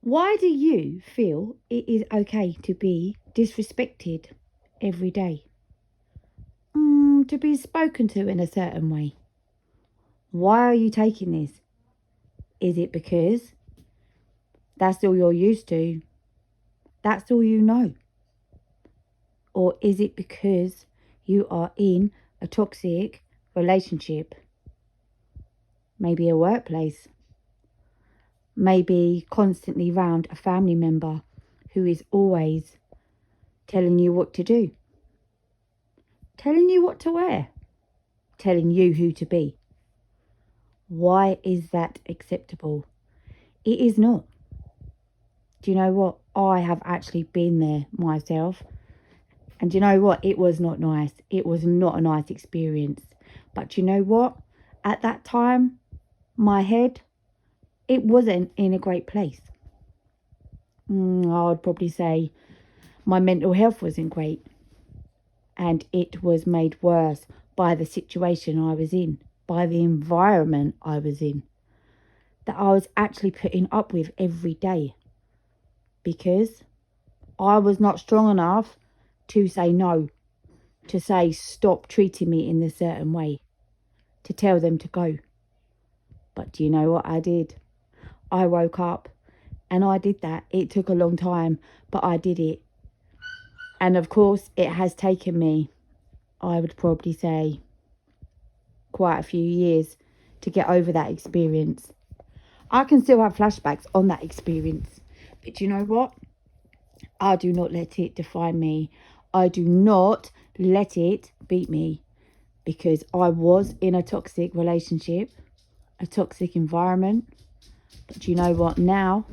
Why do you feel it is okay to be disrespected every day? To be spoken to in a certain way? Why are you taking this? Is it because that's all you're used to? That's all you know? Or is it because you are in a toxic relationship? Maybe a workplace. Maybe constantly round a family member who is always telling you what to do, telling you what to wear, telling you who to be. Why is that acceptable? It is not. Do you know what? I have actually been there myself. And do you know what? It was not nice. It was not a nice experience. But do you know what? At that time, my head, it wasn't in a great place. I would probably say my mental health wasn't great. And it was made worse by the situation I was in, by the environment I was in, that I was actually putting up with every day. Because I was not strong enough to say no, to say stop treating me in this certain way, to tell them to go. But do you know what I did? I woke up and I did that. It took a long time, but I did it. And of course, it has taken me, I would probably say, quite a few years to get over that experience. I can still have flashbacks on that experience. But you know what? I do not let it define me. I do not let it beat me, because I was in a toxic relationship, a toxic environment. But you know what? Now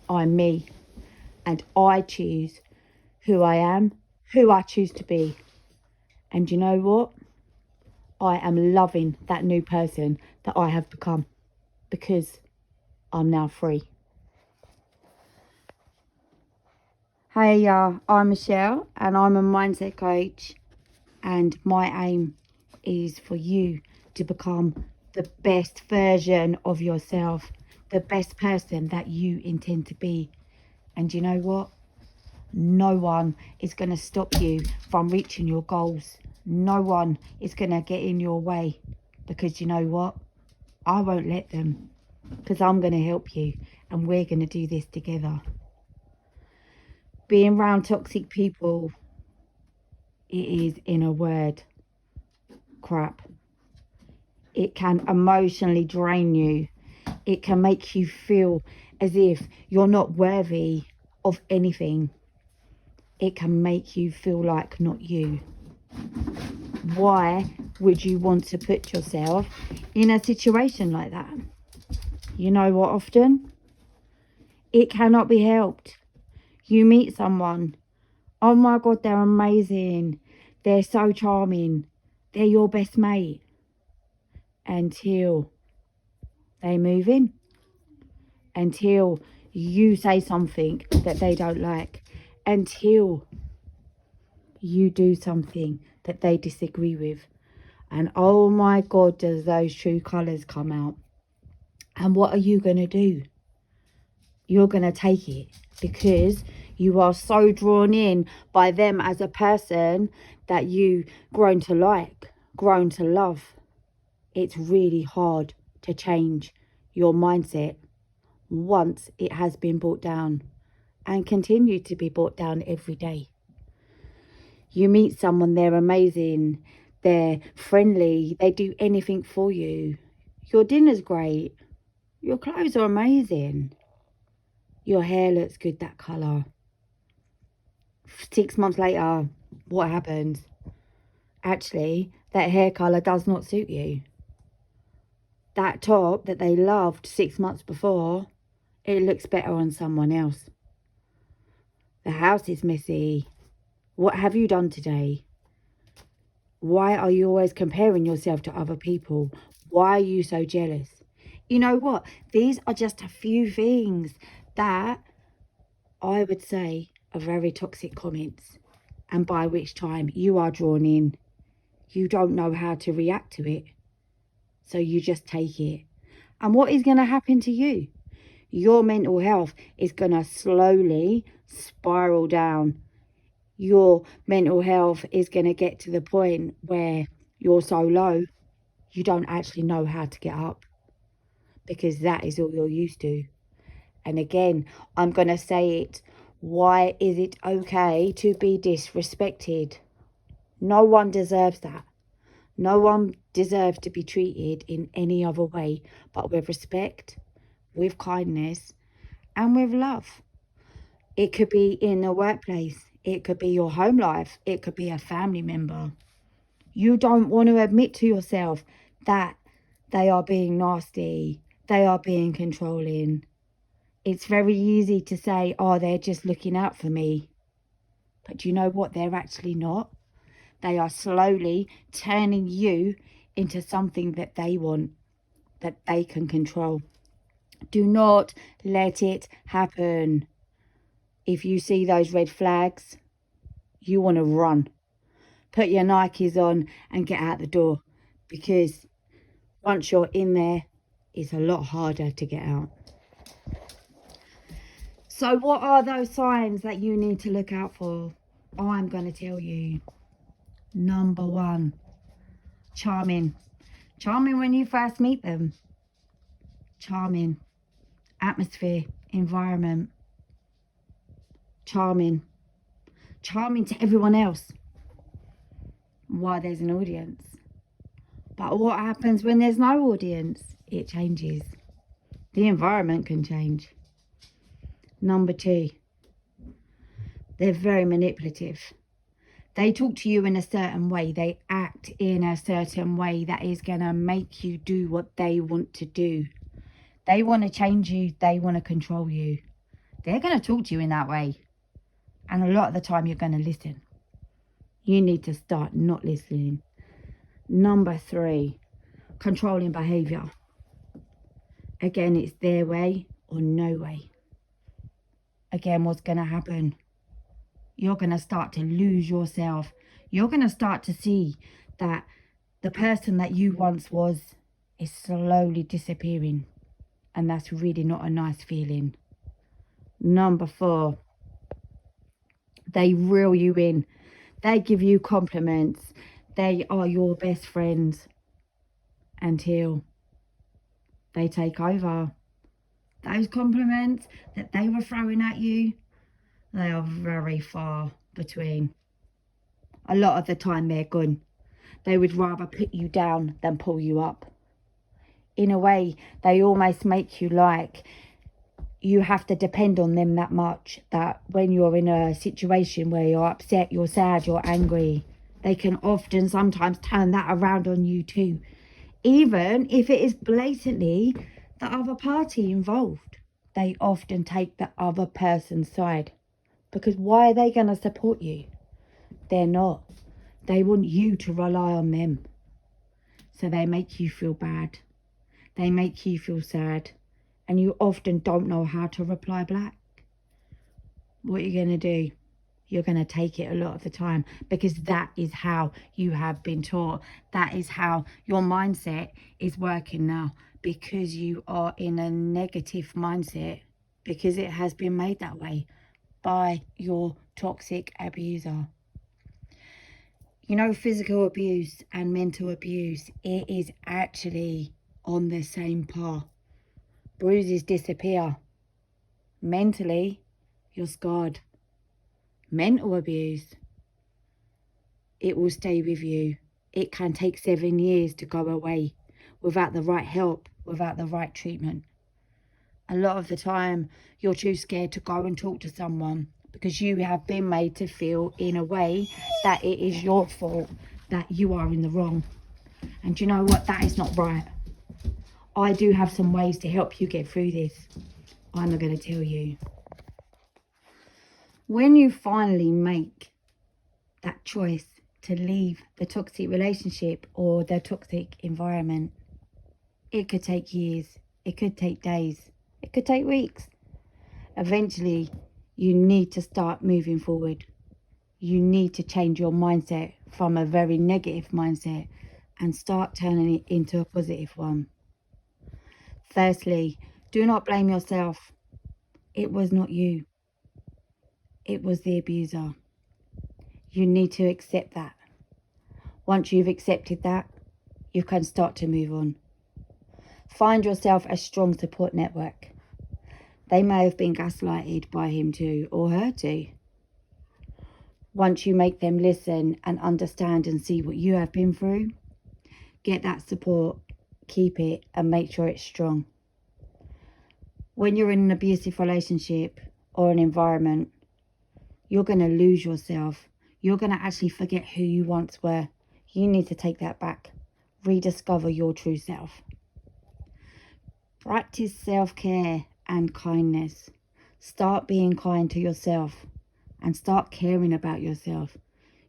I'm me, and I choose who I am, who I choose to be. And you know what? I am loving that new person that I have become, because I'm now free. Hey, I'm Michelle, and I'm a mindset coach, and my aim is for you to become the best version of yourself, the best person that you intend to be. And you know what? No one is going to stop you from reaching your goals. No one is going to get in your way, because you know what? I won't let them, because I'm going to help you, and we're going to do this together. Being around toxic people, it is, in a word, crap. It can emotionally drain you. It can make you feel as if you're not worthy of anything. It can make you feel like not you. Why would you want to put yourself in a situation like that? You know what, often it cannot be helped. You meet someone, oh my God, they're amazing, they're so charming, they're your best mate, until they move in, until you say something that they don't like, until you do something that they disagree with. And oh my God, does those true colours come out. And what are you going to do? You're going to take it, because you are so drawn in by them as a person that you grown to like, grown to love. It's really hard to change your mindset once it has been brought down, and continue to be brought down every day. You meet someone, they're amazing, they're friendly, they do anything for you. Your dinner's great, your clothes are amazing, your hair looks good, that colour. 6 months later, what happens? Actually, that hair colour does not suit you. That top that they loved 6 months before, it looks better on someone else. The house is messy. What have you done today? Why are you always comparing yourself to other people? Why are you so jealous? You know what? These are just a few things that I would say are very toxic comments, and by which time you are drawn in. You don't know how to react to it, so you just take it. And what is going to happen to you? your mental health is going to slowly spiral down. Your mental health is going to get to the point where you're so low, you don't actually know how to get up, because that is all you're used to. And again, I'm going to say it. Why is it okay to be disrespected? No one deserves that. No one deserves to be treated in any other way but with respect, with kindness, and with love. It could be in a workplace. It could be your home life. It could be a family member. You don't want to admit to yourself that they are being nasty, they are being controlling. It's very easy to say, oh, they're just looking out for me. But do you know what? They're actually not. They are slowly turning you into something that they want, that they can control. Do not let it happen. If you see those red flags, you want to run. Put your Nikes on and get out the door, because once you're in there, it's a lot harder to get out. So what are those signs that you need to look out for? I'm going to tell you. Number 1, charming. Charming when you first meet them. Charming. Atmosphere, environment. Charming. Charming to everyone else while there's an audience. But what happens when there's no audience? It changes. The environment can change. Number 2, they're very manipulative. They talk to you in a certain way. They act in a certain way that is going to make you do what they want to do. They want to change you. They want to control you. They're going to talk to you in that way. And a lot of the time you're going to listen. You need to start not listening. Number 3, controlling behaviour. Again, it's their way or no way. Again, what's going to happen? You're going to start to lose yourself. You're going to start to see that the person that you once was is slowly disappearing. And that's really not a nice feeling. Number 4, they reel you in. They give you compliments. They are your best friends until they take over. Those compliments that they were throwing at you, they are very far between. A lot of the time they're gone. They would rather put you down than pull you up. In a way, they almost make you like you have to depend on them that much, that when you're in a situation where you're upset, you're sad, you're angry, they can often sometimes turn that around on you too. Even if it is blatantly the other party involved, they often take the other person's side. Because why are they going to support you? They're not. They want you to rely on them. So they make you feel bad. They make you feel sad. And you often don't know how to reply back. What are you going to do? You're going to take it a lot of the time, because that is how you have been taught. That is how your mindset is working now, because you are in a negative mindset, because it has been made that way by your toxic abuser. You know, physical abuse and mental abuse, it is actually on the same par. Bruises disappear. Mentally, you're scarred. Mental abuse, it will stay with you. It can take 7 years to go away without the right help, without the right treatment. A lot of the time, you're too scared to go and talk to someone, because you have been made to feel in a way that it is your fault, that you are in the wrong. And you know what? That is not right. I do have some ways to help you get through this. I'm not going to tell you. When you finally make that choice to leave the toxic relationship or the toxic environment, it could take years. It could take days. It could take weeks. Eventually, you need to start moving forward. You need to change your mindset from a very negative mindset and start turning it into a positive one. Firstly, Do not blame yourself. It was not you. It was the abuser. You need to accept that. Once you've accepted that, you can start to move on. Find yourself a strong support network. They may have been gaslighted by him too, or her too. Once you make them listen and understand and see what you have been through, get that support, keep it, and make sure it's strong. When you're in an abusive relationship or an environment, you're going to lose yourself. You're going to actually forget who you once were. You need to take that back. Rediscover your true self. Practice self-care and kindness. Start being kind to yourself and start caring about yourself.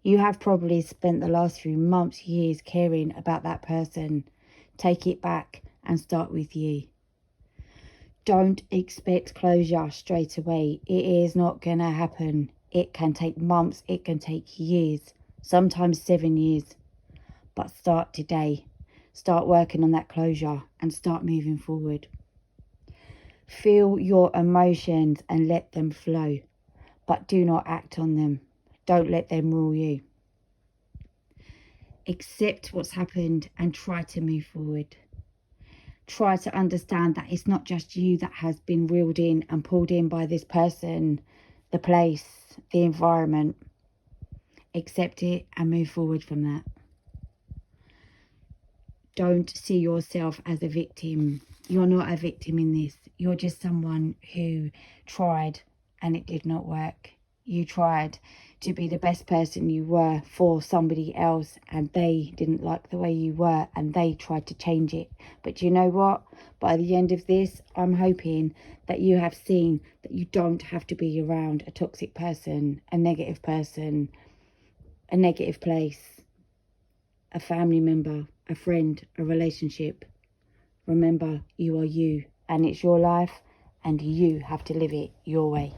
You have probably spent the last few months, years caring about that person. Take it back and start with you. Don't expect closure straight away. It is not going to happen. It can take months, it can take years, sometimes 7 years. But start today. Start working on that closure and start moving forward. Feel your emotions and let them flow, but do not act on them. Don't let them rule you. Accept what's happened and try to move forward. Try to understand that it's not just you that has been reeled in and pulled in by this person, the place, the environment. Accept it and move forward from that. Don't see yourself as a victim. You're not a victim in this. You're just someone who tried and it did not work. You tried to be the best person you were for somebody else and they didn't like the way you were and they tried to change it. But you know what? By the end of this, I'm hoping that you have seen that you don't have to be around a toxic person, a negative person, a negative place, a family member, a friend, a relationship. Remember, you are you and it's your life and you have to live it your way.